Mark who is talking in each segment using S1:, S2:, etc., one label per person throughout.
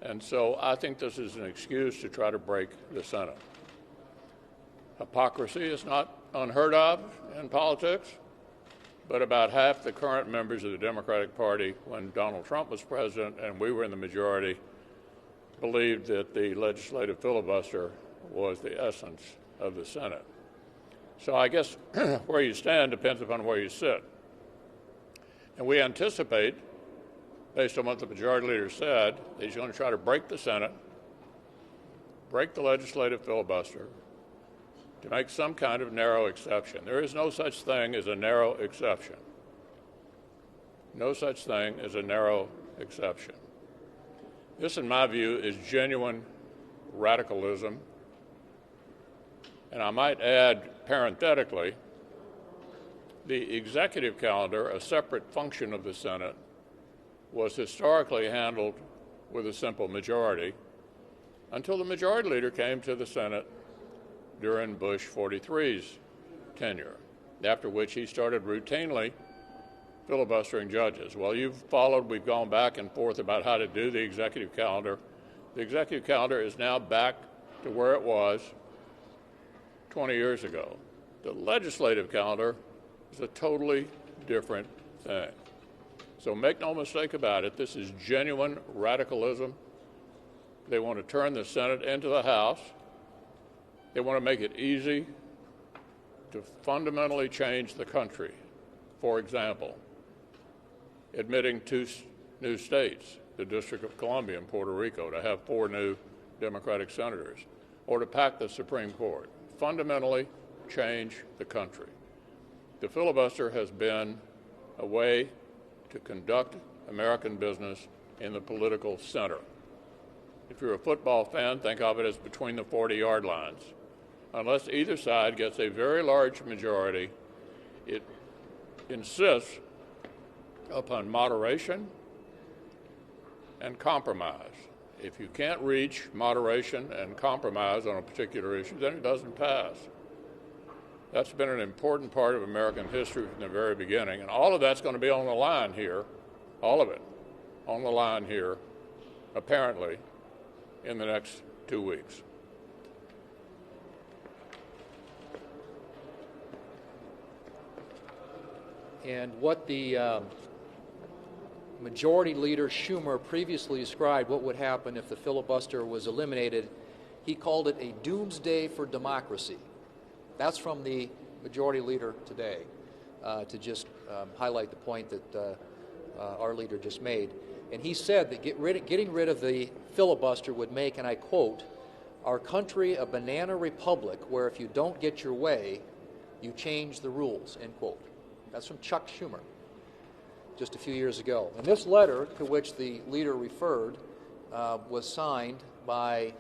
S1: And so I think this is an excuse to try to break the Senate. Hypocrisy is not unheard of in politics, but about half the current members of the Democratic Party, when Donald Trump was president and we were in the majority, believed that the legislative filibuster was the essence of the Senate. So I guess where you stand depends upon where you sit. And we anticipate, based on what the majority leader said, that he's going to try to break the Senate, break the legislative filibuster, to make some kind of narrow exception. There is no such thing as a narrow exception. No such thing as a narrow exception. This, in my view, is genuine radicalism. And I might add, parenthetically, the executive calendar, a separate function of the Senate, was historically handled with a simple majority until the majority leader came to the Senate during Bush 43's tenure, after which he started routinely filibustering judges. Well, you've followed, we've gone back and forth about how to do the executive calendar. The executive calendar is now back to where it was 20 years ago. The legislative calendar is a totally different thing. So make no mistake about it, this is genuine radicalism. They want to turn the Senate into the House. They want to make it easy to fundamentally change the country. For example, admitting 2 new states, the District of Columbia and Puerto Rico, to have 4 new Democratic senators, or to pack the Supreme Court. Fundamentally change the country. The filibuster has been a way to conduct American business in the political center. If you're a football fan, think of it as between the 40-yard lines. Unless either side gets a very large majority, it insists upon moderation and compromise. If you can't reach moderation and compromise on a particular issue, then it doesn't pass. That's been an important part of American history from the very beginning, and all of that's going to be on the line here, all of it, on the line here, apparently, in the next 2 weeks.
S2: And what the Majority Leader Schumer previously described what would happen if the filibuster was eliminated, he called it a doomsday for democracy. That's from the Majority Leader today, to just highlight the point that our leader just made. And he said that getting rid of the filibuster would make, and I quote, "our country a banana republic where if you don't get your way, you change the rules," end quote. That's from Chuck Schumer just a few years ago. And this letter, to which the leader referred, was signed by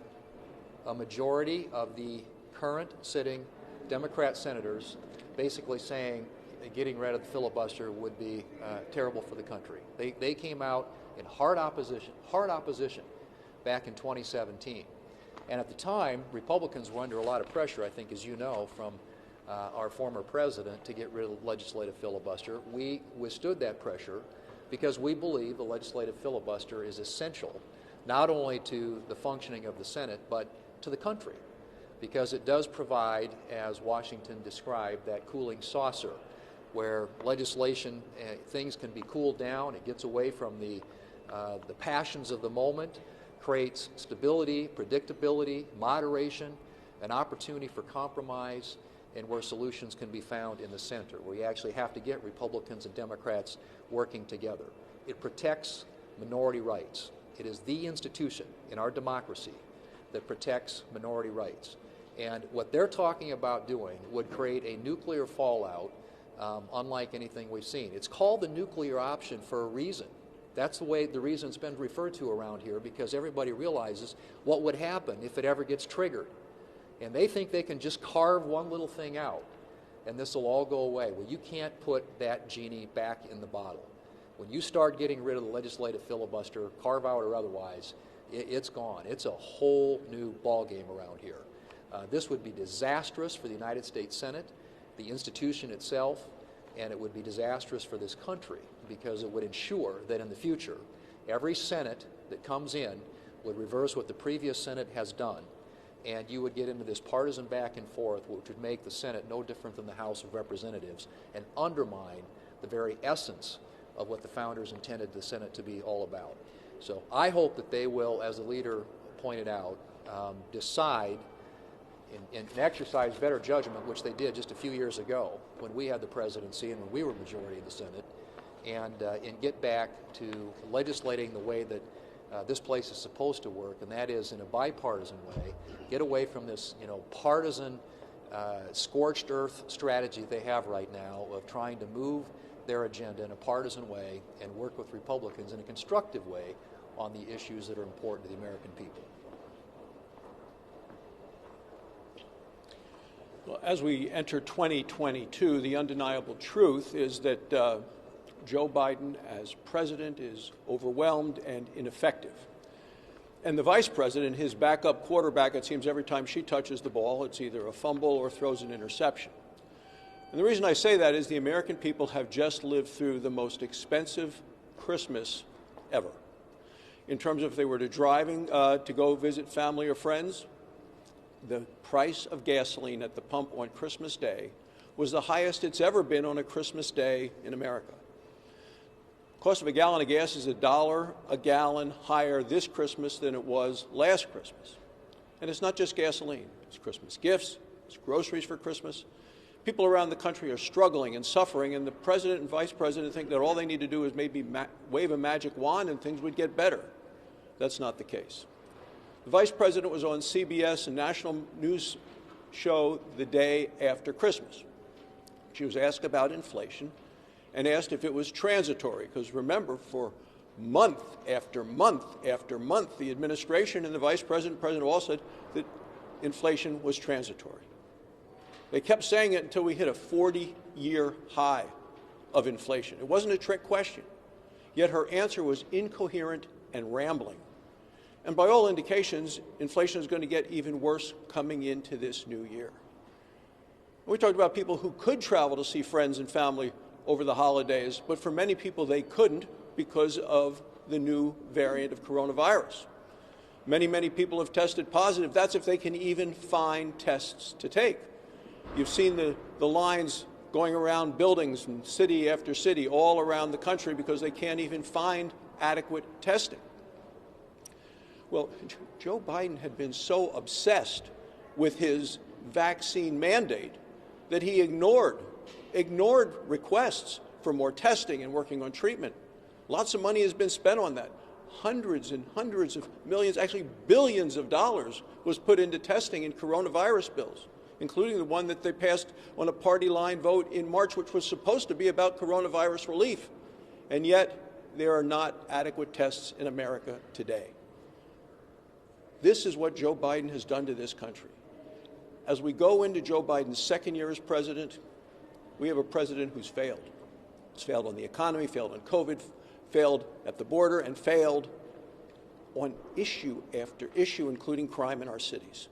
S2: a majority of the current sitting Democrat senators, basically saying that getting rid of the filibuster would be terrible for the country. They came out in hard opposition back in 2017. And at the time, Republicans were under a lot of pressure, I think, as you know, from our former president to get rid of the legislative filibuster. We withstood that pressure because we believe the legislative filibuster is essential not only to the functioning of the Senate, but to the country, because it does provide, as Washington described, that cooling saucer where legislation, things can be cooled down, it gets away from the passions of the moment, creates stability, predictability, moderation, an opportunity for compromise, and where solutions can be found in the center, where you actually have to get Republicans and Democrats working together. It protects minority rights. It is the institution in our democracy that protects minority rights. And what they're talking about doing would create a nuclear fallout unlike anything we've seen. It's called the nuclear option for a reason. That's the reason it's been referred to around here, because everybody realizes what would happen if it ever gets triggered. And they think they can just carve one little thing out, and this will all go away. Well, you can't put that genie back in the bottle. When you start getting rid of the legislative filibuster, carve out or otherwise, it's gone. It's a whole new ballgame around here. This would be disastrous for the United States Senate, the institution itself, and it would be disastrous for this country, because it would ensure that in the future, every Senate that comes in would reverse what the previous Senate has done, and you would get into this partisan back and forth, which would make the Senate no different than the House of Representatives and undermine the very essence of what the founders intended the Senate to be all about. So I hope that they will, as the leader pointed out, decide and exercise better judgment, which they did just a few years ago when we had the presidency and when we were majority of the Senate, and get back to legislating the way that this place is supposed to work, and that is in a bipartisan way. Get away from this, partisan, scorched earth strategy they have right now of trying to move their agenda in a partisan way and work with Republicans in a constructive way on the issues that are important to the American people.
S3: Well, as we enter 2022, the undeniable truth is that Joe Biden as president is overwhelmed and ineffective. And the vice president, his backup quarterback, it seems every time she touches the ball, it's either a fumble or throws an interception. And the reason I say that is the American people have just lived through the most expensive Christmas ever. In terms of if they were driving to go visit family or friends, the price of gasoline at the pump on Christmas Day was the highest it's ever been on a Christmas day in America. The cost of a gallon of gas is $1 a gallon higher this Christmas than it was last Christmas. And it's not just gasoline. It's Christmas gifts, it's groceries for Christmas. People around the country are struggling and suffering, and the president and vice president think that all they need to do is maybe wave a magic wand and things would get better. That's not the case. The vice president was on CBS, a national news show, the day after Christmas. She was asked about inflation and asked if it was transitory, because remember, for month after month after month, the administration and the vice president, President all said that inflation was transitory. They kept saying it until we hit a 40-year high of inflation. It wasn't a trick question, yet her answer was incoherent and rambling. And by all indications, inflation is going to get even worse coming into this new year. We talked about people who could travel to see friends and family over the holidays, but for many people they couldn't because of the new variant of coronavirus. Many people have tested positive. That's if they can even find tests to take. You've seen the lines going around buildings in city after city all around the country because they can't even find adequate testing. Well, Joe Biden had been so obsessed with his vaccine mandate that he ignored requests for more testing and working on treatment. Lots of money has been spent on that. Hundreds and hundreds of millions, actually billions of dollars was put into testing in coronavirus bills, including the one that they passed on a party line vote in March, which was supposed to be about coronavirus relief. And yet, there are not adequate tests in America today. This is what Joe Biden has done to this country. As we go into Joe Biden's second year as president, we have a president who's failed. He's failed on the economy, failed on COVID, failed at the border, and failed on issue after issue, including crime in our cities.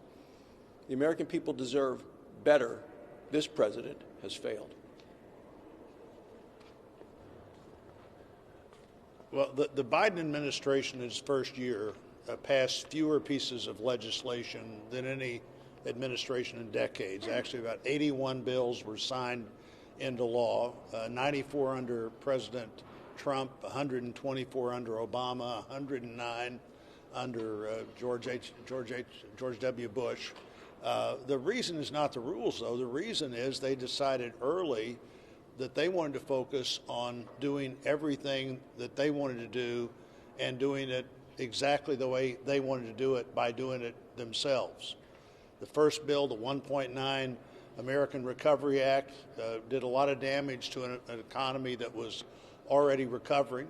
S3: The American people deserve better. This president has failed.
S4: Well, the Biden administration in its first year passed fewer pieces of legislation than any administration in decades. Actually, about 81 bills were signed into law, 94 under President Trump, 124 under Obama, 109 under George W. Bush. The reason is not the rules, though. The reason is they decided early that they wanted to focus on doing everything that they wanted to do and doing it exactly the way they wanted to do it by doing it themselves. The first bill, the 1.9 American Recovery Act, did a lot of damage to an economy that was already recovering.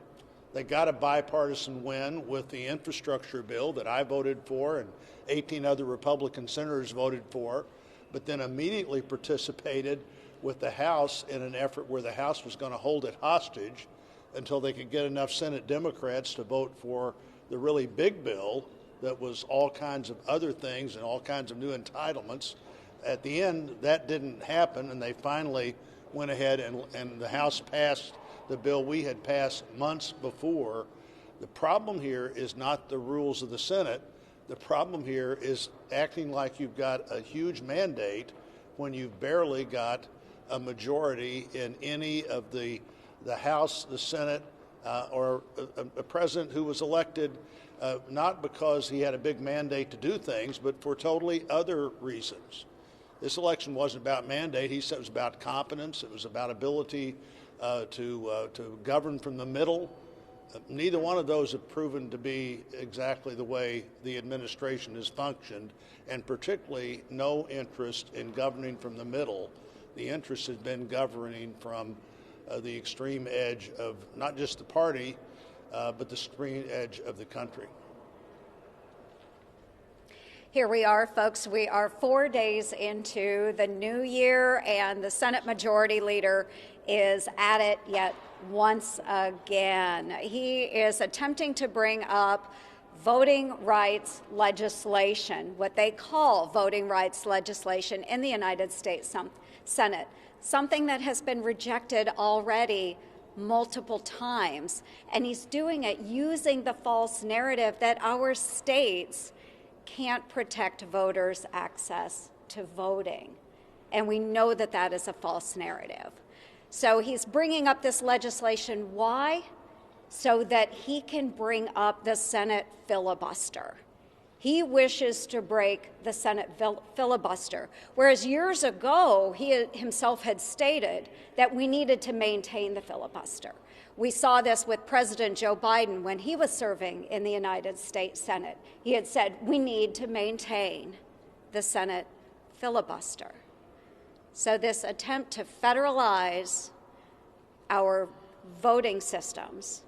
S4: They got a bipartisan win with the infrastructure bill that I voted for and 18 other Republican senators voted for, but then immediately participated with the House in an effort where the House was going to hold it hostage until they could get enough Senate Democrats to vote for the really big bill that was all kinds of other things and all kinds of new entitlements. At the end, that didn't happen, and they finally went ahead and the House passed the bill we had passed months before The problem here is not the rules of the Senate. The problem here is acting like you've got a huge mandate when you've barely got a majority in any of the House, the Senate, or a president who was elected not because he had a big mandate to do things, but for totally other reasons. This election wasn't about mandate. He said it was about competence. It was about ability to govern from the middle. Neither one of those have proven to be exactly the way the administration has functioned, and particularly no interest in governing from the middle. The interest has been governing from the extreme edge of not just the party, but the extreme edge of the country.
S5: Here we are, folks. We are 4 days into the new year, and the Senate Majority Leader is at it yet once again. He is attempting to bring up voting rights legislation, what they call voting rights legislation in the United States Senate, something that has been rejected already multiple times. And he's doing it using the false narrative that our states can't protect voters' access to voting. And we know that that is a false narrative. So he's bringing up this legislation. Why? So that he can bring up the Senate filibuster. He wishes to break the Senate filibuster, whereas years ago he himself had stated that we needed to maintain the filibuster. We saw this with President Joe Biden when he was serving in the United States Senate. He had said, we need to maintain the Senate filibuster. So this attempt to federalize our voting systems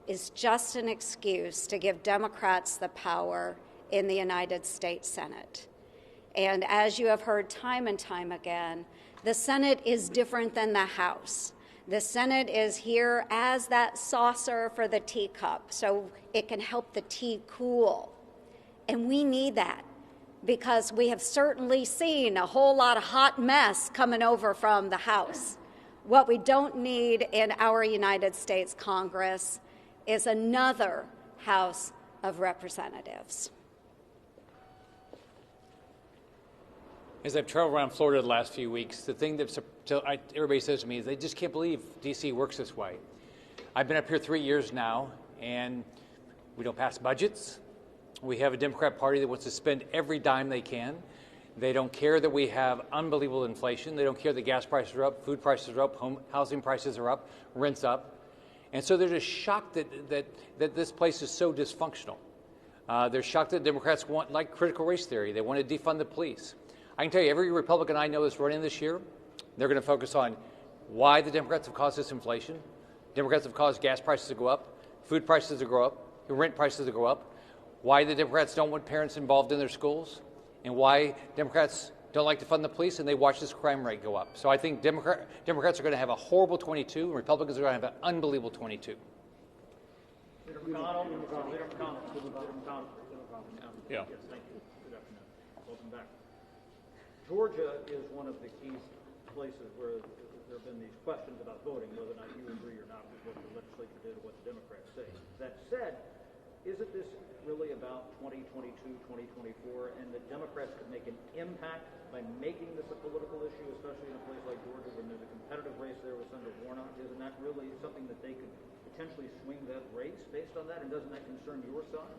S5: is just an excuse to give Democrats the power in the United States Senate. And as you have heard time and time again, the Senate is different than the House. The Senate is here as that saucer for the teacup, so it can help the tea cool. And we need that, because we have certainly seen a whole lot of hot mess coming over from the House. What we don't need in our United States Congress is another House of Representatives.
S6: As I've traveled around Florida the last few weeks, the thing that everybody says to me is they just can't believe D.C. works this way. I've been up here 3 years now, and we don't pass budgets. We have a Democrat Party that wants to spend every dime they can. They don't care that we have unbelievable inflation. They don't care that gas prices are up, food prices are up, housing prices are up, rent's up. And so they're just shocked that this place is so dysfunctional. They're shocked that Democrats want, like critical race theory, they want to defund the police. I can tell you, every Republican I know that's running this year, they're going to focus on why the Democrats have caused this inflation. Democrats have caused gas prices to go up, food prices to go up, rent prices to go up, why the Democrats don't want parents involved in their schools, and why Democrats don't like to fund the police and they watch this crime rate go up. So I think Democrats are going to have a horrible 22, and Republicans are going to have an unbelievable 22.
S7: Leader McConnell.
S1: Yeah.
S7: Yes, thank you. Good afternoon. Welcome back. Georgia is one of the key places where there have been these questions about voting, whether or not you agree or not with what the legislature did or what the Democrats say. That said, isn't this really about 2022, 2024, and the Democrats could make an impact by making this a political issue, especially in a place like Georgia when there's a competitive race there with Senator Warnock? Isn't that really something that they could potentially swing that race based on that, and doesn't that concern your side?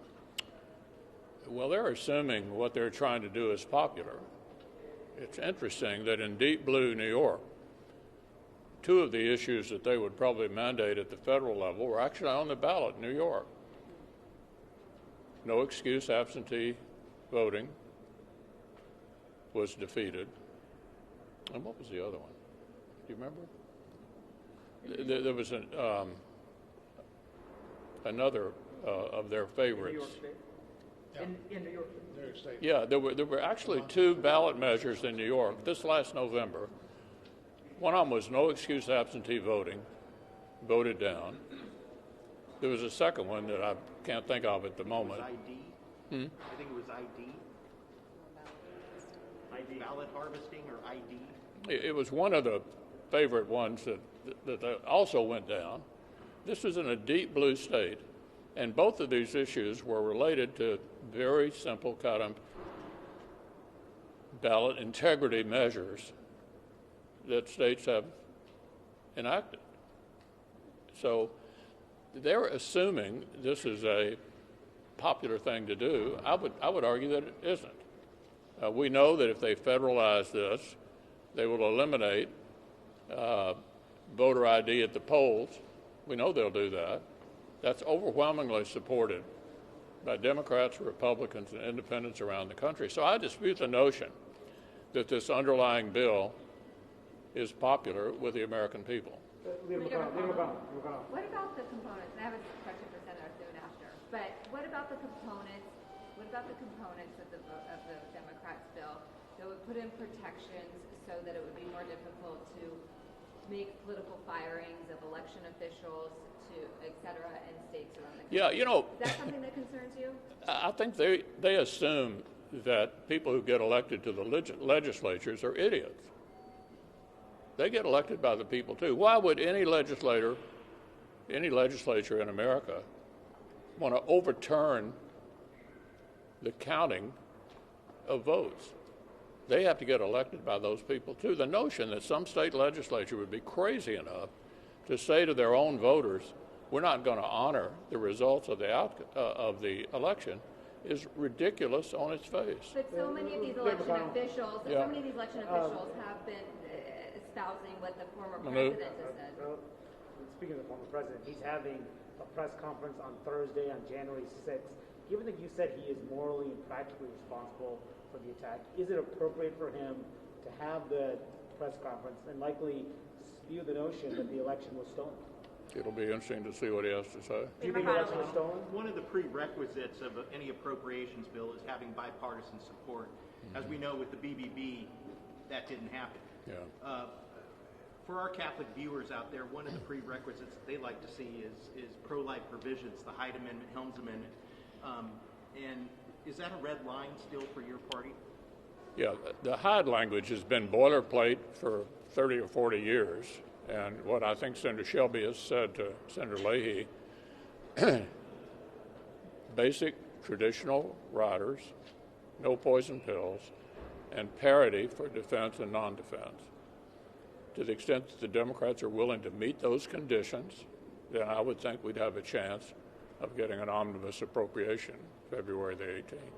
S1: Well, they're assuming what they're trying to do is popular. It's interesting that in deep blue New York, two of the issues that they would probably mandate at the federal level were actually on the ballot in New York. No excuse absentee voting was defeated. And what was the other one? Do you remember? There was another of their favorites.
S7: In New York State? Yeah. In New York State?
S1: Yeah, there were actually two ballot measures in New York this last November. One of them was no excuse absentee voting, voted down. There was a second one that I can't think of at the moment.
S8: It was ID? I think it was ID. ID. Ballot harvesting or ID?
S1: It was one of the favorite ones that also went down. This was in a deep blue state. And both of these issues were related to very simple kind of ballot integrity measures that states have enacted. So they're assuming this is a popular thing to do. I would argue that it isn't. We know that if they federalize this, they will eliminate voter ID at the polls. We know they'll do that. That's overwhelmingly supported by Democrats, Republicans, and independents around the country. So I dispute the notion that this underlying bill is popular with the American people.
S9: What about the components? I have a question for Senator soon after. But what about the components? What about the components of the Democrats' bill that would put in protections so that it would be more difficult to make political firings of election officials, to et cetera, in states around the country?
S1: Yeah, you know,
S9: is that something that concerns you?
S1: I think they assume that people who get elected to the legislatures are idiots. They get elected by the people too. Why would any legislature in America want to overturn the counting of votes? They have to get elected by those people too. The notion that some state legislature would be crazy enough to say to their own voters, we're not going to honor the results of the election is ridiculous on its face.
S9: But so many of these election officials, so many of these election officials have been espousing what the former president has said.
S10: Well, speaking of the former president, he's having a press conference on Thursday, on January 6th. Given that you said he is morally and practically responsible for the attack, is it appropriate for him to have the press conference and likely spew the notion that the election was stolen?
S1: It'll be interesting to see what he has to say.
S10: Do you think the election was stolen?
S8: One of the prerequisites of any appropriations bill is having bipartisan support. As we know with the BBB, that didn't happen.
S1: Yeah.
S8: For our Catholic viewers out there, one of the prerequisites they like to see is pro-life provisions, the Hyde Amendment, Helms Amendment. And is that a red line still for your party?
S1: Yeah, the Hyde language has been boilerplate for 30 or 40 years. And what I think Senator Shelby has said to Senator Leahy, basic traditional riders, no poison pills, and parity for defense and non-defense. To the extent that the Democrats are willing to meet those conditions, then I would think we'd have a chance of getting an omnibus appropriation February the 18th.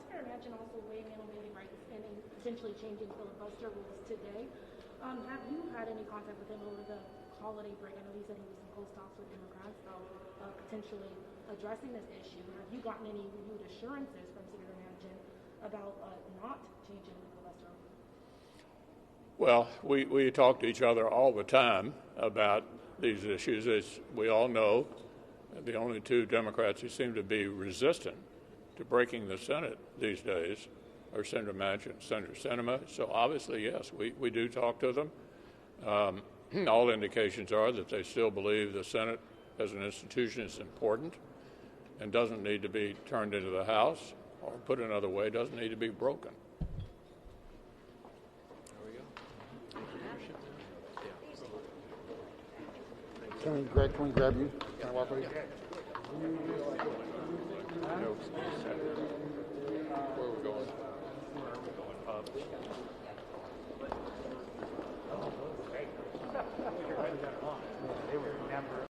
S11: Senator Manchin also weighing in on voting rights and potentially changing filibuster rules today. Have you had any contact with him over the holiday break? I know he said he was in close talks with Democrats about potentially addressing this issue. Have you gotten any renewed assurances from Senator Manchin about not changing the filibuster?
S1: Well, we talk to each other all the time about these issues. As we all know, the only two Democrats who seem to be resistant to breaking the Senate these days are Senator Manchin and Senator Sinema. So obviously, yes, we do talk to them. All indications are that they still believe the Senate as an institution is important and doesn't need to be turned into the House, or put another way, doesn't need to be broken.
S12: Can we grab you? Can I walk with you?
S1: Where are we going?
S10: They were never